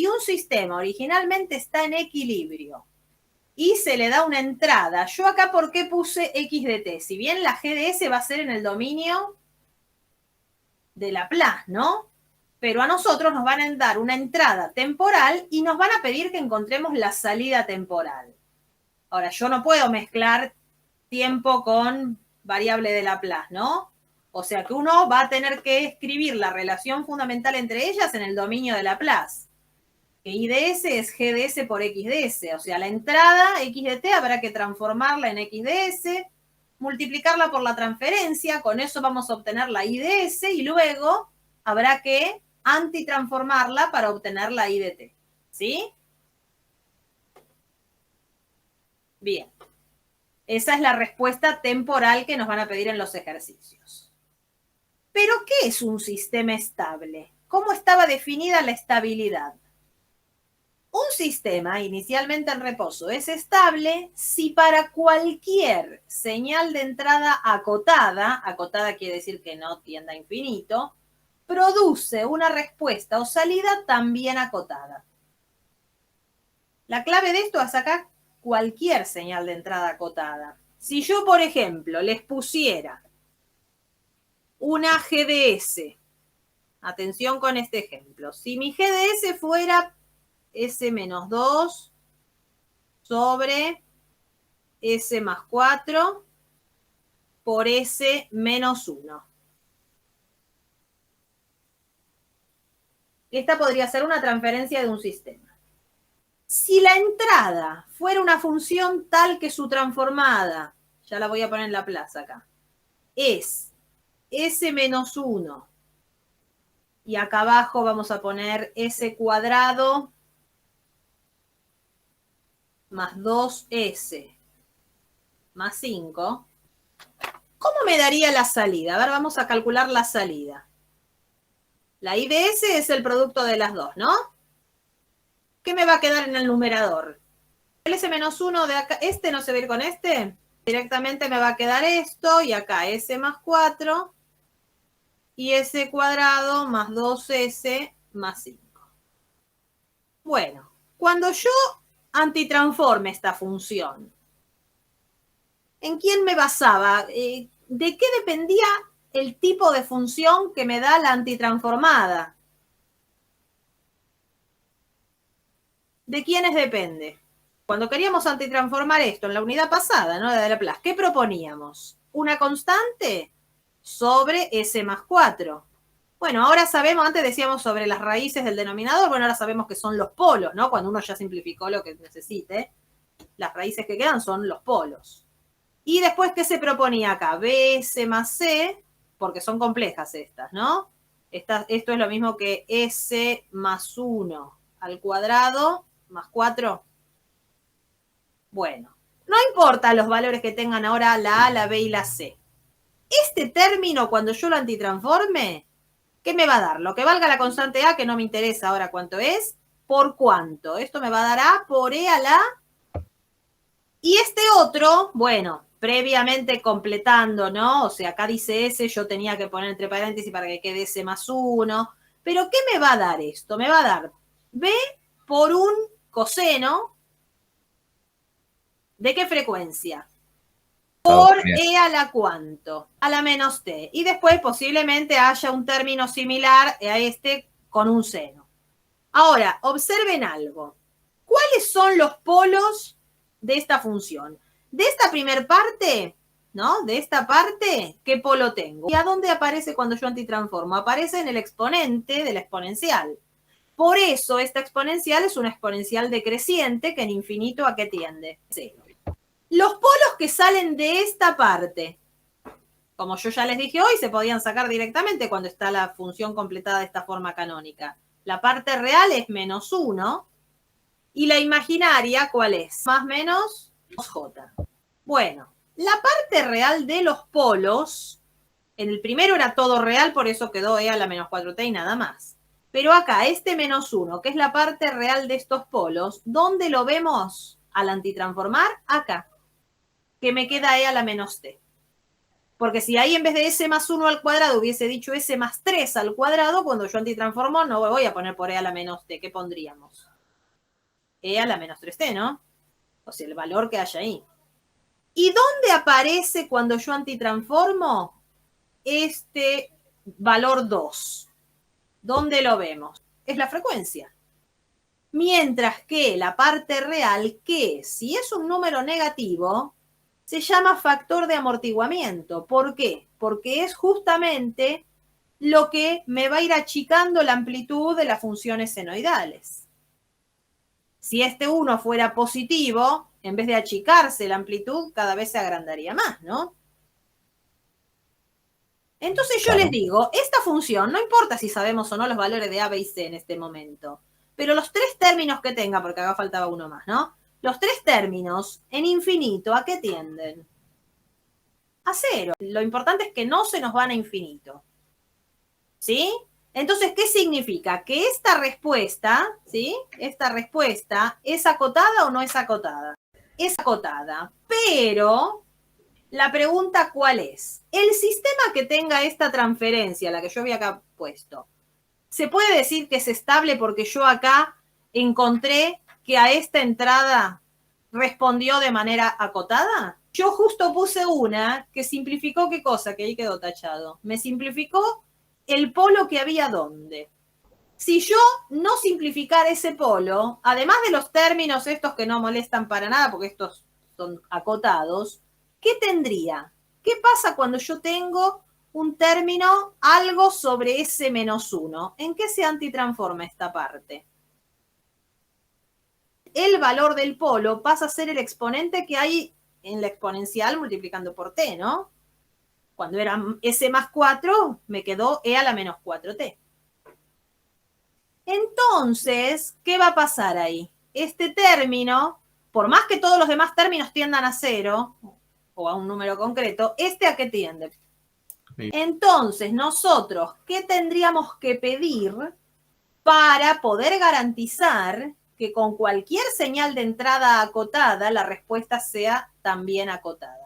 si un sistema originalmente está en equilibrio y se le da una entrada, yo acá ¿por qué puse x de t? Si bien la g de s va a ser en el dominio de Laplace, ¿no? Pero a nosotros nos van a dar una entrada temporal y nos van a pedir que encontremos la salida temporal. Ahora, yo no puedo mezclar tiempo con variable de Laplace, ¿no? O sea que uno va a tener que escribir la relación fundamental entre ellas en el dominio de Laplace. Que I de S es G de S por X de S. O sea, la entrada X de T habrá que transformarla en X de S, multiplicarla por la transferencia, con eso vamos a obtener la I de S y luego habrá que antitransformarla para obtener la I de T. ¿Sí? Bien. Esa es la respuesta temporal que nos van a pedir en los ejercicios. ¿Pero qué es un sistema estable? ¿Cómo estaba definida la estabilidad? Un sistema inicialmente en reposo es estable si para cualquier señal de entrada acotada quiere decir que no tienda a infinito, produce una respuesta o salida también acotada. La clave de esto es sacar cualquier señal de entrada acotada. Si yo, por ejemplo, les pusiera una GDS, atención con este ejemplo, si mi GDS fuera S menos 2 sobre S más 4 por S menos 1. Esta podría ser una transferencia de un sistema. Si la entrada fuera una función tal que su transformada, ya la voy a poner en la plaza acá, es S menos 1 y acá abajo vamos a poner S cuadrado más 2S más 5, ¿cómo me daría la salida? A ver, vamos a calcular la salida. La I de S es el producto de las dos, ¿no? ¿Qué me va a quedar en el numerador? El S menos 1 de acá, este no se va a ir con este. Directamente me va a quedar esto y acá S más 4 y S cuadrado más 2S más 5. Bueno, cuando yo antitransforme esta función, ¿en quién me basaba? ¿De qué dependía el tipo de función que me da la antitransformada? ¿De quiénes depende? Cuando queríamos antitransformar esto en la unidad pasada, ¿no? De Laplace, ¿qué proponíamos? Una constante sobre S más 4. Bueno, ahora sabemos, antes decíamos sobre las raíces del denominador, bueno, ahora sabemos que son los polos, ¿no? Cuando uno ya simplificó lo que necesite, las raíces que quedan son los polos. Y después, ¿qué se proponía acá? BS más C, porque son complejas estas, ¿no? Esto es lo mismo que S más 1 al cuadrado más 4. Bueno, no importa los valores que tengan ahora la A, la B y la C. Este término, cuando yo lo antitransforme, ¿qué me va a dar? Lo que valga la constante A, que no me interesa ahora cuánto es, ¿por cuánto? Esto me va a dar A por E a la... Y este otro, bueno, previamente completando, ¿no? O sea, acá dice S, yo tenía que poner entre paréntesis para que quede S más 1. Pero ¿qué me va a dar esto? Me va a dar B por un coseno. ¿De qué frecuencia? Por E a la cuánto, a la menos T. Y después posiblemente haya un término similar a este con un seno. Ahora, observen algo. ¿Cuáles son los polos de esta función? De esta primer parte, ¿no? De esta parte, ¿qué polo tengo? ¿Y a dónde aparece cuando yo antitransformo? Aparece en el exponente de la exponencial. Por eso esta exponencial es una exponencial decreciente que en infinito ¿a qué tiende? Cero. Los polos que salen de esta parte, como yo ya les dije hoy, se podían sacar directamente cuando está la función completada de esta forma canónica. La parte real es menos 1 y la imaginaria, ¿cuál es? Más menos 2j. Bueno, la parte real de los polos, en el primero era todo real, por eso quedó E a la menos 4t y nada más. Pero acá, este menos 1, que es la parte real de estos polos, ¿dónde lo vemos al antitransformar? Acá, que me queda E a la menos t. Porque si ahí en vez de S más 1 al cuadrado hubiese dicho S más 3 al cuadrado, cuando yo antitransformo no voy a poner por E a la menos T. ¿Qué pondríamos? E a la menos 3T, ¿no? O sea, el valor que haya ahí. ¿Y dónde aparece cuando yo antitransformo este valor 2? ¿Dónde lo vemos? Es la frecuencia. Mientras que la parte real, que si es un número negativo, se llama factor de amortiguamiento. ¿Por qué? Porque es justamente lo que me va a ir achicando la amplitud de las funciones senoidales. Si este 1 fuera positivo, en vez de achicarse la amplitud, cada vez se agrandaría más, ¿no? Entonces yo les digo, esta función, no importa si sabemos o no los valores de A, B y C en este momento, pero los tres términos que tenga, porque acá faltaba uno más, ¿no? Los tres términos en infinito, ¿a qué tienden? A cero. Lo importante es que no se nos van a infinito. ¿Sí? Entonces, ¿qué significa? Que esta respuesta, ¿sí? Esta respuesta, ¿es acotada o no es acotada? Es acotada, pero la pregunta, ¿cuál es? El sistema que tenga esta transferencia, la que yo había acá puesto, ¿se puede decir que es estable porque yo acá encontré que a esta entrada respondió de manera acotada? Yo justo puse una que simplificó, ¿qué cosa? Que ahí quedó tachado. Me simplificó el polo que había donde. Si yo no simplificara ese polo, además de los términos estos que no molestan para nada, porque estos son acotados, ¿qué tendría? ¿Qué pasa cuando yo tengo un término algo sobre S menos 1? ¿En qué se antitransforma esta parte? El valor del polo pasa a ser el exponente que hay en la exponencial multiplicando por t, ¿no? Cuando era S más 4, me quedó E a la menos 4t. Entonces, ¿qué va a pasar ahí? Este término, por más que todos los demás términos tiendan a 0, o a un número concreto, ¿este a qué tiende? Sí. Entonces, nosotros, ¿qué tendríamos que pedir para poder garantizar que con cualquier señal de entrada acotada, la respuesta sea también acotada?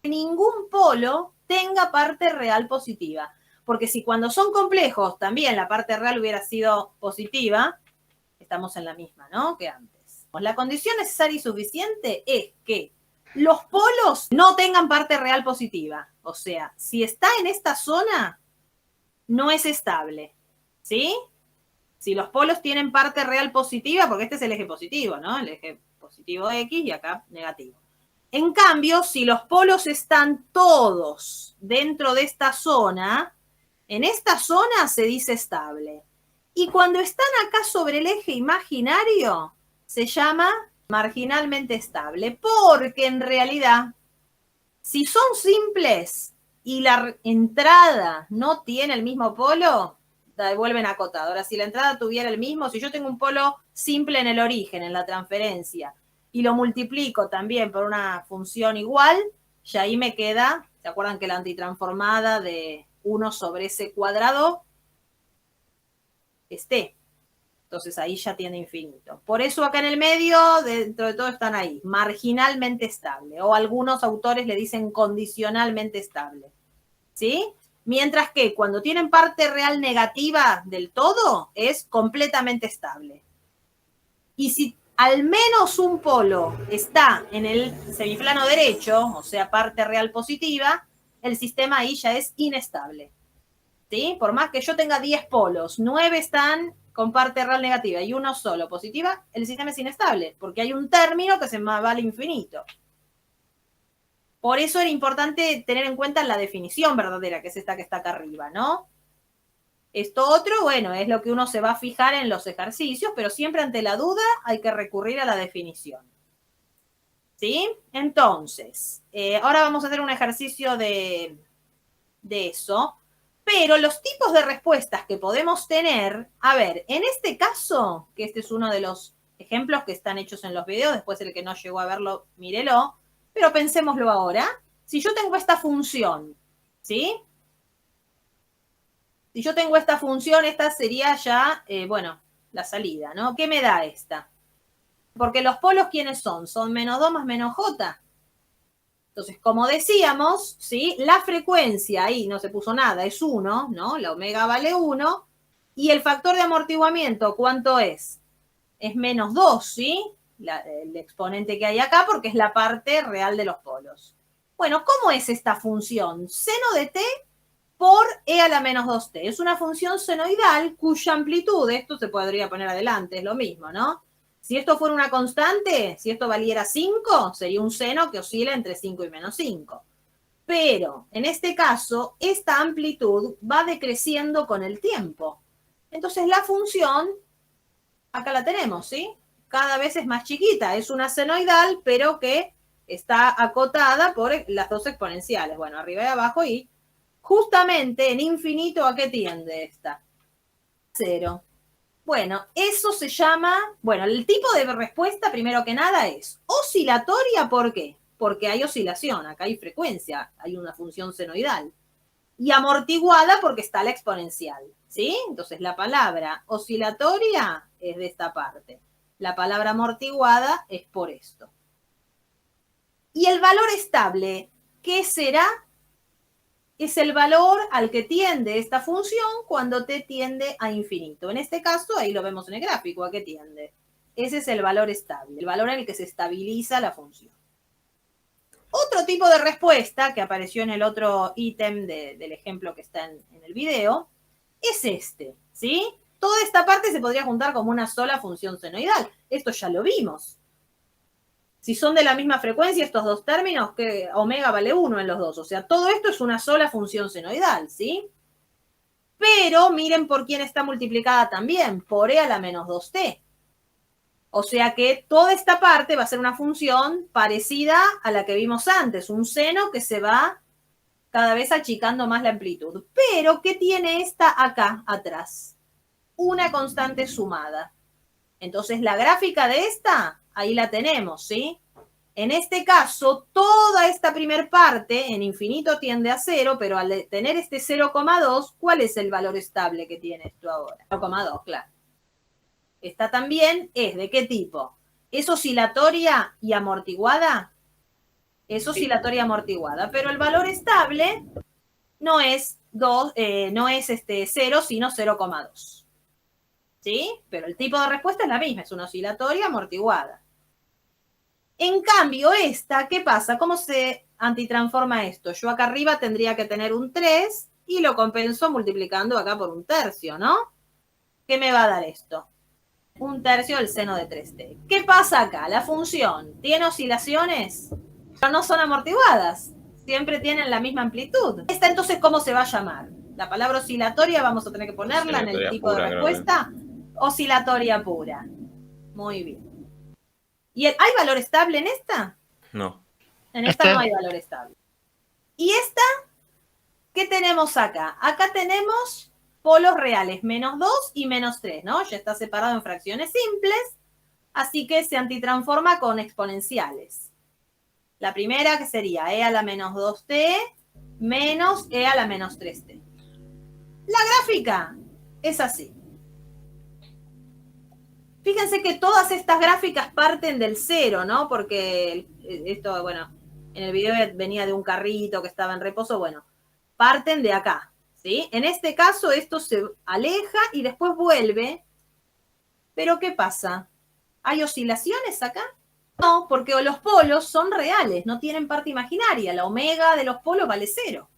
Que ningún polo tenga parte real positiva. Porque si cuando son complejos también la parte real hubiera sido positiva, estamos en la misma, ¿no? Que antes. La condición necesaria y suficiente es que los polos no tengan parte real positiva. O sea, si está en esta zona, no es estable. ¿Sí? Si los polos tienen parte real positiva, porque este es el eje positivo, ¿no? El eje positivo X y acá negativo. En cambio, si los polos están todos dentro de esta zona, en esta zona se dice estable. Y cuando están acá sobre el eje imaginario, se llama marginalmente estable, porque en realidad, si son simples y la entrada no tiene el mismo polo, vuelven acotado. Ahora, si la entrada tuviera el mismo, si yo tengo un polo simple en el origen, en la transferencia, y lo multiplico también por una función igual, ya ahí me queda, ¿se acuerdan que la antitransformada de 1 sobre S cuadrado es T? Entonces ahí ya tiene infinito. Por eso acá en el medio, dentro de todo están ahí, marginalmente estable. O algunos autores le dicen condicionalmente estable. ¿Sí? Mientras que cuando tienen parte real negativa del todo, es completamente estable. Y si al menos un polo está en el semiplano derecho, o sea, parte real positiva, el sistema ahí ya es inestable. ¿Sí? Por más que yo tenga 10 polos, 9 están con parte real negativa y uno solo positiva, el sistema es inestable, porque hay un término que se va al infinito. Por eso era importante tener en cuenta la definición verdadera, que es esta que está acá arriba, ¿no? Esto otro, bueno, es lo que uno se va a fijar en los ejercicios, pero siempre ante la duda hay que recurrir a la definición. ¿Sí? Entonces, ahora vamos a hacer un ejercicio de eso. Pero los tipos de respuestas que podemos tener, a ver, en este caso, que este es uno de los ejemplos que están hechos en los videos, después el que no llegó a verlo, mírelo, pero pensémoslo ahora. Si yo tengo esta función, ¿sí? Si yo tengo esta función, esta sería ya, bueno, la salida, ¿no? ¿Qué me da esta? Porque los polos, ¿quiénes son? Son menos 2 más menos j. Entonces, como decíamos, ¿sí? La frecuencia, ahí no se puso nada, es 1, ¿no? La omega vale 1. Y el factor de amortiguamiento, ¿cuánto es? Es menos 2, ¿sí? El exponente que hay acá, porque es la parte real de los polos. Bueno, ¿cómo es esta función? Seno de t por e a la menos 2t. Es una función senoidal cuya amplitud, esto se podría poner adelante, es lo mismo, ¿no? Si esto fuera una constante, si esto valiera 5, sería un seno que oscila entre 5 y menos 5. Pero, en este caso, esta amplitud va decreciendo con el tiempo. Entonces, la función, acá la tenemos, ¿sí? Cada vez es más chiquita. Es una senoidal, pero que está acotada por las dos exponenciales. Bueno, arriba y abajo, y justamente en infinito, ¿a qué tiende esta? 0. Bueno, eso se llama, bueno, el tipo de respuesta, primero que nada, es oscilatoria. ¿Por qué? Porque hay oscilación, acá hay frecuencia, hay una función senoidal. Y amortiguada porque está la exponencial, ¿sí? Entonces la palabra oscilatoria es de esta parte. La palabra amortiguada es por esto. Y el valor estable, ¿qué será? Es el valor al que tiende esta función cuando t tiende a infinito. En este caso, ahí lo vemos en el gráfico, ¿a qué tiende? Ese es el valor estable, el valor en el que se estabiliza la función. Otro tipo de respuesta que apareció en el otro ítem del ejemplo que está en el video es este, ¿sí? Toda esta parte se podría juntar como una sola función senoidal. Esto ya lo vimos. Si son de la misma frecuencia estos dos términos, que omega vale 1 en los dos. O sea, todo esto es una sola función senoidal, ¿sí? Pero miren por quién está multiplicada también, por e a la menos 2t. O sea que toda esta parte va a ser una función parecida a la que vimos antes, un seno que se va cada vez achicando más la amplitud. Pero, ¿qué tiene esta acá atrás? Una constante sumada. Entonces, la gráfica de esta, ahí la tenemos, ¿sí? En este caso, toda esta primer parte en infinito tiende a 0, pero al tener este 0,2, ¿cuál es el valor estable que tiene esto ahora? 0,2, claro. Esta también es ¿de qué tipo? ¿Es oscilatoria y amortiguada? Es oscilatoria y amortiguada, pero el valor estable no es 0, sino 0,2. ¿Sí? Pero el tipo de respuesta es la misma, es una oscilatoria amortiguada. En cambio, esta, ¿qué pasa? ¿Cómo se antitransforma esto? Yo acá arriba tendría que tener un 3 y lo compenso multiplicando acá por un tercio, ¿no? ¿Qué me va a dar esto? Un tercio del seno de 3t. ¿Qué pasa acá? La función tiene oscilaciones, pero no son amortiguadas. Siempre tienen la misma amplitud. ¿Esta entonces cómo se va a llamar? La palabra oscilatoria vamos a tener que ponerla en el tipo de respuesta. Oscilatoria pura. Muy bien. ¿Y hay valor estable en esta? No. En esta no hay valor estable. ¿Y esta? ¿Qué tenemos acá? Acá tenemos polos reales, menos 2 y menos 3, ¿no? Ya está separado en fracciones simples, así que se antitransforma con exponenciales. La primera que sería e a la menos 2t menos e a la menos 3t. La gráfica es así. Fíjense que todas estas gráficas parten del 0, ¿no? Porque esto, bueno, en el video venía de un carrito que estaba en reposo, bueno, parten de acá, ¿sí? En este caso esto se aleja y después vuelve. ¿Pero qué pasa? ¿Hay oscilaciones acá? No, porque los polos son reales, no tienen parte imaginaria. La omega de los polos vale 0.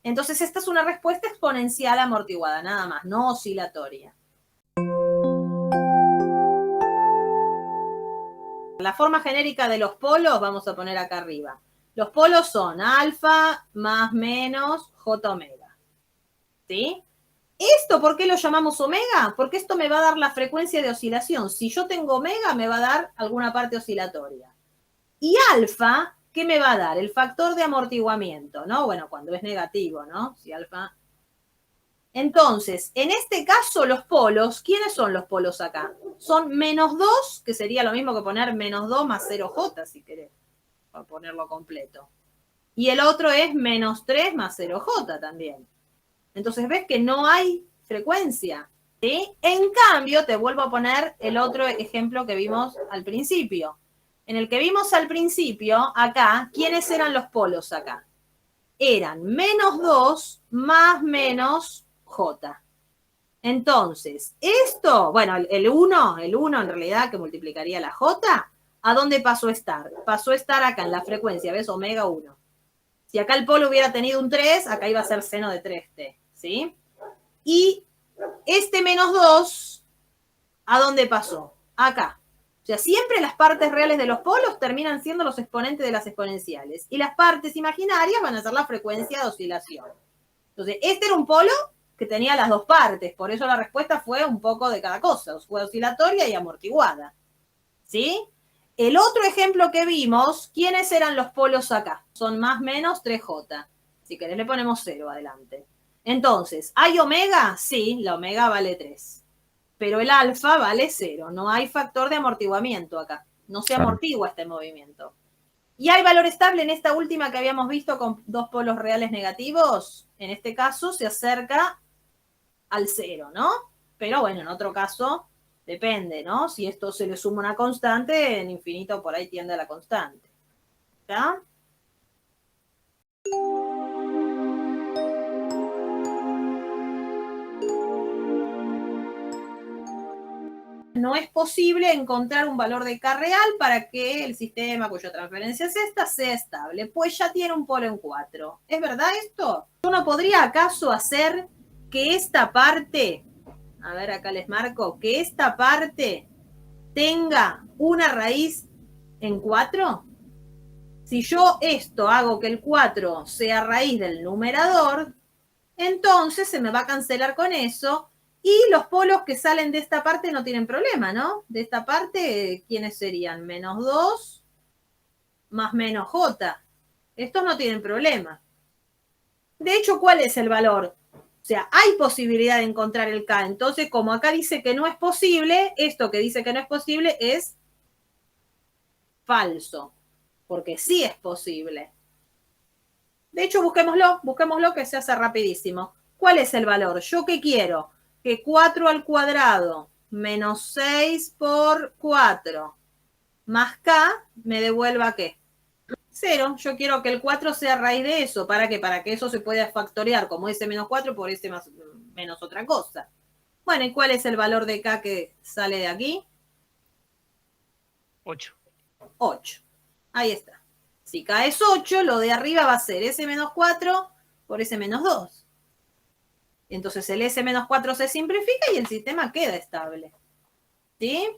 Entonces esta es una respuesta exponencial amortiguada, nada más, no oscilatoria. La forma genérica de los polos vamos a poner acá arriba. Los polos son alfa más menos j omega. ¿Sí? ¿Esto por qué lo llamamos omega? Porque esto me va a dar la frecuencia de oscilación. Si yo tengo omega, me va a dar alguna parte oscilatoria. Y alfa, ¿qué me va a dar? El factor de amortiguamiento, ¿no? Bueno, cuando es negativo, ¿no? Si alfa... Entonces, en este caso, los polos, ¿quiénes son los polos acá? Son menos 2, que sería lo mismo que poner menos 2 más 0j, si querés, para ponerlo completo. Y el otro es menos 3 más 0j también. Entonces, ¿ves que no hay frecuencia? ¿Sí? En cambio, te vuelvo a poner el otro ejemplo que vimos al principio. En el que vimos al principio, acá, ¿quiénes eran los polos acá? Eran -2 más menos J. Entonces, esto, bueno, el 1 en realidad que multiplicaría la J, ¿a dónde pasó a estar? Pasó a estar acá en la frecuencia, ¿ves? Omega 1. Si acá el polo hubiera tenido un 3, acá iba a ser seno de 3t, ¿sí? Y este -2, ¿a dónde pasó? Acá. O sea, siempre las partes reales de los polos terminan siendo los exponentes de las exponenciales. Y las partes imaginarias van a ser la frecuencia de oscilación. Entonces, este era un polo que tenía las dos partes. Por eso la respuesta fue un poco de cada cosa. Fue oscilatoria y amortiguada. ¿Sí? El otro ejemplo que vimos, ¿quiénes eran los polos acá? Son más menos 3J. Si querés le ponemos 0 adelante. Entonces, ¿hay omega? Sí, la omega vale 3. Pero el alfa vale 0. No hay factor de amortiguamiento acá. No se amortigua este movimiento. ¿Y hay valor estable en esta última que habíamos visto con dos polos reales negativos? En este caso se acerca al 0, ¿no? Pero bueno, en otro caso depende, ¿no? Si esto se le suma una constante, en infinito por ahí tiende a la constante. ¿Está? No es posible encontrar un valor de K real para que el sistema cuya transferencia es esta sea estable, pues ya tiene un polo en 4. ¿Es verdad esto? ¿Yo no podría acaso hacer que esta parte, a ver acá les marco, que esta parte tenga una raíz en 4? Si yo esto hago que el 4 sea raíz del numerador, entonces se me va a cancelar con eso. Y los polos que salen de esta parte no tienen problema, ¿no? De esta parte, ¿quiénes serían? -2 más menos J. Estos no tienen problema. De hecho, ¿cuál es el valor? O sea, hay posibilidad de encontrar el K. Entonces, como acá dice que no es posible, esto que dice que no es posible es falso. Porque sí es posible. De hecho, busquémoslo que se hace rapidísimo. ¿Cuál es el valor? ¿Yo qué quiero? Que 4 al cuadrado menos 6 por 4 más K me devuelva ¿qué? 0. Yo quiero que el 4 sea raíz de eso. ¿Para qué? Para que eso se pueda factorear como ese menos 4 por ese menos otra cosa. Bueno, ¿y cuál es el valor de K que sale de aquí? 8. 8. Ahí está. Si K es 8, lo de arriba va a ser ese menos 4 por ese menos 2. Entonces el S-4 se simplifica y el sistema queda estable. ¿Sí?